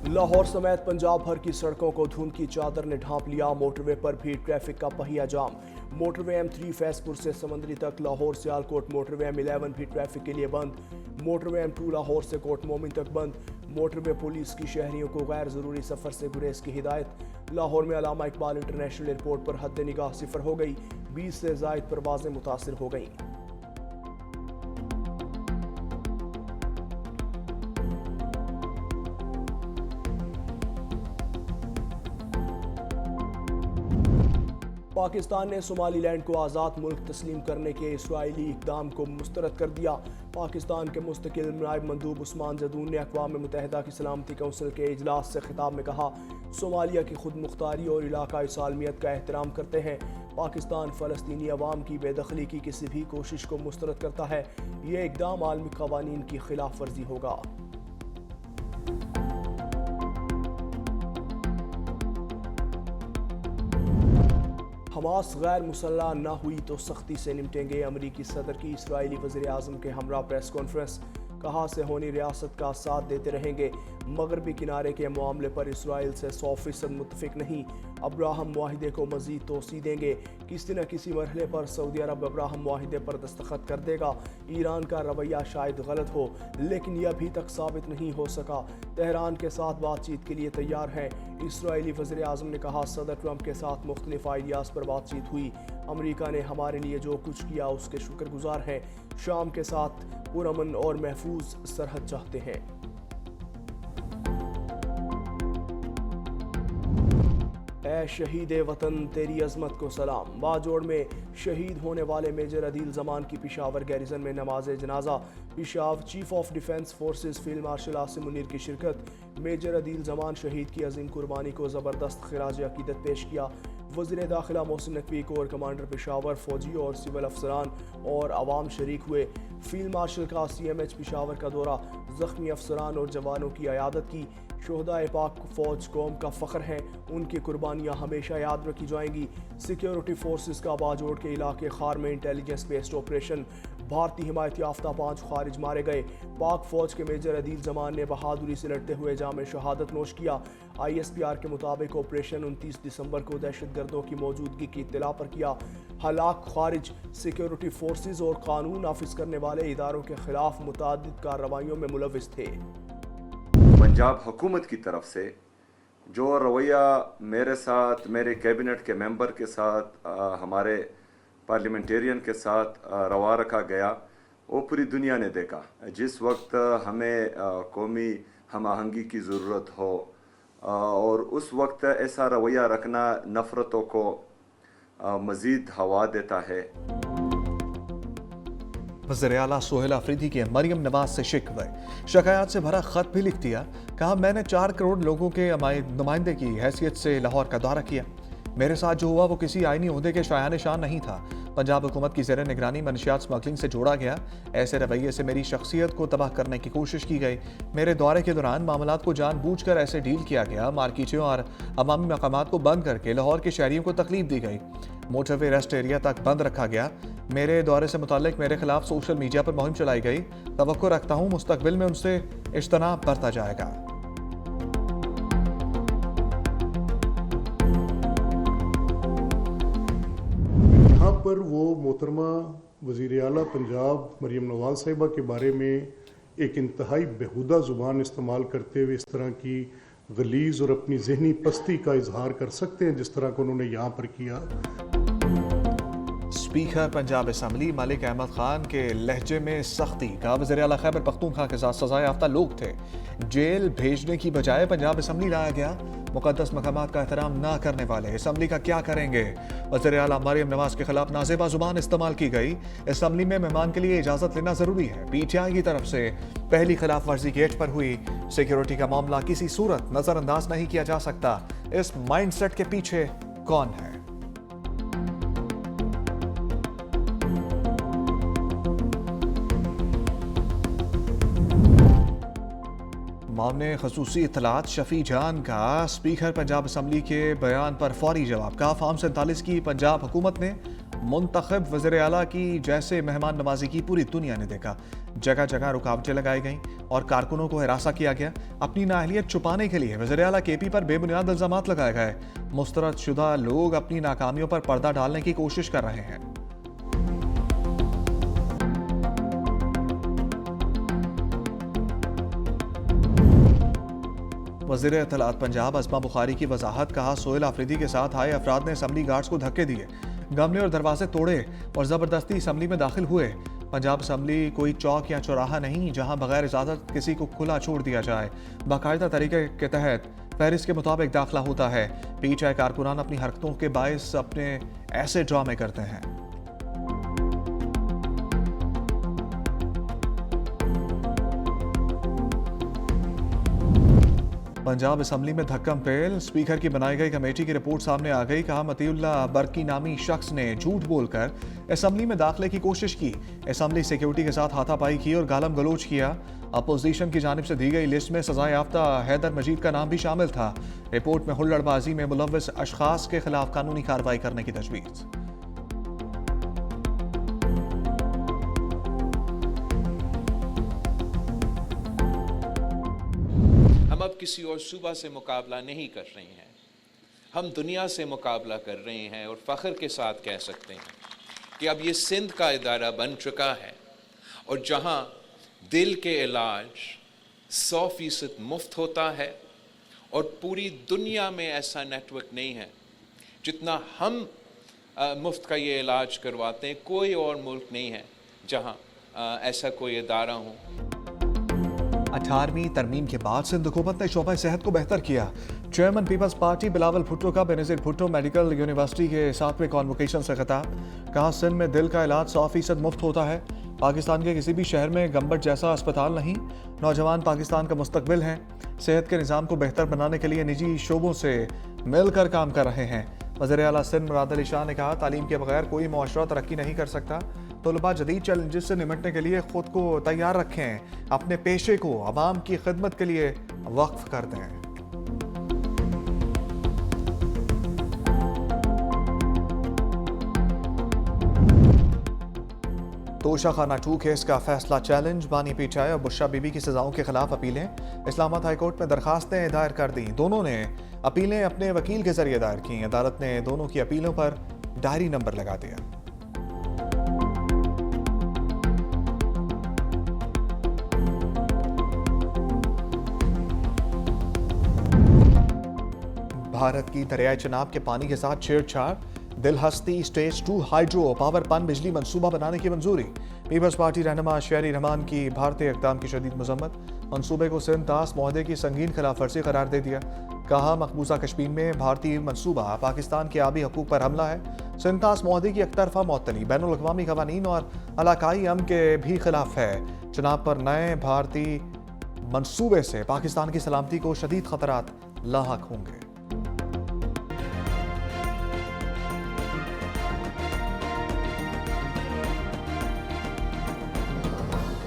लाहौर समेत पंजाब भर की सड़कों को धुंध की चादर ने ढांप लिया। मोटरवे पर भी ट्रैफिक का पहिया जाम। मोटरवे M3 फैजपुर से समंदरी तक, लाहौर सियालकोट मोटरवे M11 भी ट्रैफिक के लिए बंद। मोटरवे M2 लाहौर से कोट मोमिन तक बंद। मोटरवे पुलिस की शहरियों को गैर जरूरी सफर से गुरेज की हिदायत। लाहौर में अलामा इकबाल इंटरनेशनल एयरपोर्ट पर हद निगाह सिफर हो गई। 20 से जायद परवाजें मुतासिर हो गईं। पाकिस्तान ने सोमालीलैंड को आज़ाद मुल्क तस्लीम करने के इसराइली इक़दाम को मुस्तरद कर दिया। पाकिस्तान के मुस्तकिल नायब मंदूब उस्मान जदून ने अक़वाम मुत्तहिदा की सलामती कौंसिल के इजलास से खिताब में कहा, सोमालिया की खुद मुख्तारी और इलाकाई सालमियत का एहतराम करते हैं। पाकिस्तान फ़लस्तीनी अवाम की बेदखली की किसी भी कोशिश को मुस्तरद करता है। ये इक़दाम आलमी क़वानीन की खिलाफ वर्जी होगा। हमास गैर मुसल्लह न हुई तो सख्ती से निपटेंगे। अमरीकी सदर की इसराइली वज़ीर आज़म के हमरा प्रेस कॉन्फ्रेंस। कहा से होनी रियासत का साथ देते रहेंगे। मगरबी किनारे के मामले पर इसराइल से 100% मुत्तफिक नहीं। अब्राहम मुआहिदे को मज़ीद तोसी देंगे। किसी न किसी मरहले पर सऊदी अरब अब्राहम मुआहिदे पर दस्तखत कर देगा। ईरान का रवैया शायद गलत हो, लेकिन यह अभी तक साबित नहीं हो सका। तेहरान के साथ बातचीत के लिए तैयार हैं। इसराइली वज़ीर आज़म ने कहा, सदर ट्रंप के साथ मुख्तलिफ आइडियाज़ पर बातचीत हुई। अमरीका ने हमारे लिए जो कुछ किया उसके शुक्रगुजार हैं। शाम के साथ पुरअमन और महफूज सरहद चाहते हैं। ऐ शहीद वतन तेरी अजमत को सलाम। बाजोड़ में शहीद होने वाले मेजर अदील जमान की पिशावर गैरिजन में नमाज जनाजा। Peshawar chief of defence forces field marshal Asim Munir की शिरकत। मेजर अदील जमान शहीद की अजीम कुर्बानी को ज़बरदस्त खिराज अकीदत पेश किया। वज़ीर दाखिला मोहसिन नकवी, कोर कमांडर पेशावर, फौजी और सिविल अफसरान और आवाम शरीक हुए। फील्ड मार्शल का CMH पिशावर का दौरा, ज़ख्मी अफसरान और जवानों की अयादत की। शोहदाए पाक फौज कौम का फ़ख्र हैं, उनकी कुर्बानियाँ हमेशा याद रखी जाएंगी। सिक्योरिटी फोर्सेस का बाजोड़ के इलाके खार में इंटेलिजेंस बेस्ड ऑपरेशन। भारतीय हिमायत याफ्ता 5 खारिज मारे गए। पाक फौज के मेजर अदील जमान ने बहादुरी से लड़ते हुए जाम शहादत नोश किया। ISPR के मुताबिक ऑपरेशन 29 दिसंबर को दहशतगर्दों की मौजूदगी की इत्तला पर किया। हलाक खारिज सिक्योरिटी फोर्सेस और कानून नाफिज करने वाले इदारों के खिलाफ मुतअद्दिद कार्रवाइयों में मुलविस थे। पंजाब हुकूमत की तरफ से जो रवैया मेरे साथ, मेरे कैबिनेट के मेंबर के साथ, हमारे पार्लियामेंटेरियन के साथ रवा रखा गया, वो पूरी दुनिया ने देखा। जिस वक्त हमें कौमी हम आहंगी की ज़रूरत हो और उस वक्त ऐसा रवैया रखना नफ़रतों को मज़ीद हवा देता है। वज़ीर आला सोहेल अफरीदी के मरियम नवाज से शिकवे शिकायत से भरा खत भी लिख दिया। कहा, मैंने 4 करोड़ लोगों के नुमाइंदे की हैसियत से लाहौर का दौरा किया। मेरे साथ जो हुआ वो किसी आईनी ओहदे के शायान शान नहीं था। पंजाब हुकूमत की ज़ेर निगरानी मनशियात स्मगलिंग से जोड़ा गया। ऐसे रवैये से मेरी शख्सियत को तबाह करने की कोशिश की गई। मेरे दौरे के दौरान मामलात को जानबूझकर ऐसे डील किया गया। मार्केटों और अवामी मकामात को बंद करके लाहौर के शहरियों को तकलीफ दी गई। मोटरवे रेस्ट एरिया तक बंद रखा गया। मेरे दौरे से मुताल्लिक मेरे खिलाफ सोशल मीडिया पर मुहिम चलाई गई। तवक्को रखता हूँ मुस्तकबिल में उनसे इज्तनाब बरता जाएगा। यहाँ पर वो मोहतरमा वज़ीर आला पंजाब मरियम नवाज साहिबा के बारे में एक इंतहाई बेहुदा ज़ुबान इस्तेमाल करते हुए इस तरह की गलीज़ और अपनी जहनी पस्ती का इजहार कर सकते हैं जिस तरह का उन्होंने यहाँ पर किया। स्पीकर पंजाब असम्बली मलिक अहमद खान के लहजे में सख्ती का। वज़ीर आला खैबर पख्तूनख्वा के साथ सज़ा याफ्ता लोग थे। जेल भेजने की बजाय पंजाब असम्बली लाया गया। मुक़द्दस मकामात का एहतराम ना करने वाले असम्बली का क्या करेंगे। वज़ीर आला मरियम नवाज के खिलाफ नाजेबा जुबान इस्तेमाल की गई। असम्बली में मेहमान के लिए इजाज़त लेना ज़रूरी है। PTI की तरफ से पहली खिलाफ वर्जी गेट पर हुई। सिक्योरिटी का मामला किसी सूरत नज़रअंदाज नहीं किया जा सकता। इस माइंडसेट के पीछे कौन है? मामले खसूसी इतलात शफी जान का स्पीकर पंजाब असम्बली के बयान पर फौरी जवाब। कहा, फार्म 47 की पंजाब हुकूमत ने मुंतखब वज़ीर आला की जैसे मेहमान नवाजी की पूरी दुनिया ने देखा। जगह जगह रुकावटें लगाई गईं और कारकुनों को हिरासा किया गया। अपनी नाअहलियत छुपाने के लिए वज़ीर आला केपी पर बेबुनियाद इल्जामात लगाए गए। मुस्तरदशुदा लोग अपनी नाकामियों पर पर्दा डालने की कोशिश कर रहे हैं। वज़ीर इत्तलात पंजाब अस्मा बुखारी की वजाहत। कहा, सोहेल आफरीदी के साथ आए अफराद ने असम्बली गार्ड्स को धक्के दिए, गमले और दरवाजे तोड़े और ज़बरदस्ती असम्बली में दाखिल हुए। पंजाब असम्बली कोई चौक या चौराहा नहीं जहां बगैर इजाज़त किसी को खुला छोड़ दिया जाए। बाकायदा तरीके के तहत फहरिस्त के मुताबिक दाखिला होता है। पीटीआई कारकुनान अपनी हरकतों के बायस अपने ऐसे ड्रामे करते हैं। पंजाब असम्बली में धक्कम पेल। स्पीकर की बनाई गई कमेटी की रिपोर्ट सामने आ गई। कहा, मतीउल्ला बरकी नामी शख्स ने झूठ बोलकर असम्बली में दाखिले की कोशिश की, असम्बली सिक्योरिटी के साथ हाथापाई की और गालम गलोच किया। अपोजिशन की जानिब से दी गई लिस्ट में सजाए याफ्ता हैदर मजीद का नाम भी शामिल था। रिपोर्ट में हुल्लड़बाजी में मुलव्वस अशखास के खिलाफ कानूनी कार्रवाई करने की तजवीज़। हम अब किसी और सूबा से मुकाबला नहीं कर रहे हैं, हम दुनिया से मुकाबला कर रहे हैं और फ़ख्र के साथ कह सकते हैं कि अब ये सिंध का इदारा बन चुका है और जहाँ दिल के इलाज 100% मुफ्त होता है और पूरी दुनिया में ऐसा नेटवर्क नहीं है जितना हम मुफ्त का ये इलाज करवाते हैं। कोई और मुल्क नहीं है जहाँ ऐसा कोई इदारा हो। 18वीं तरमीम के बाद सिंध हुकूमत ने शोबा सेहत को बेहतर किया। Chairman people's party Bilawal Bhutto का बेनज़ीर भुट्टो मेडिकल यूनिवर्सिटी के 7वें कॉन्वोकेशन से खिताब। कहा, सिंध में दिल का इलाज 100% मुफ्त होता है। पाकिस्तान के किसी भी शहर में गंबट जैसा अस्पताल नहीं। नौजवान पाकिस्तान का मुस्तकबिल हैं। सेहत के निज़ाम को बेहतर बनाने के लिए निजी शोबों से मिलकर काम कर रहे हैं। वज़ीर आला सिंध मुराद अली शाह ने कहा, तालीम के बगैर कोई मुआशरा तरक्की नहीं कर सकता। तलबा जदीद चैलेंजेस से निपटने के लिए खुद को तैयार रखें, अपने पेशे को अवाम की खिदमत के लिए वक्फ कर दें। तोशाखाना 2 केस का फैसला चैलेंज। बानी पीटीआई और बुशरा बीबी की सजाओं के खिलाफ अपीलें। इस्लामाबाद हाई कोर्ट में दरखास्तें दायर कर दी। दोनों ने अपीलें अपने वकील के जरिए दायर की। अदालत ने दोनों की अपीलों पर डायरी नंबर लगा दिया। भारत की दरियाई चनाब के पानी के साथ छेड़छाड़। दिलहस्ती स्टेज 2 हाइड्रो पावर पन बिजली मंसूबा बनाने की मंजूरी। पीपल्स पार्टी रहनुमा शेरी रहमान की भारतीय इक़दाम की शदीद मजम्मत। मंसूबे को सिंध तास मुआहदे की संगीन खिलाफ वर्जी करार दे दिया। कहा, मकबूजा कश्मीर में भारतीय मंसूबा पाकिस्तान के आबी हकूक पर हमला है। सिंध तास मुआहदे की एकतरफा मुअत्तली बैनुल अक़वामी क़वानीन और इलाकाई अमन के भी खिलाफ है। चुनाव पर नए भारतीय मंसूबे से पाकिस्तान की सलामती को शदीद खतरात लाहक होंगे।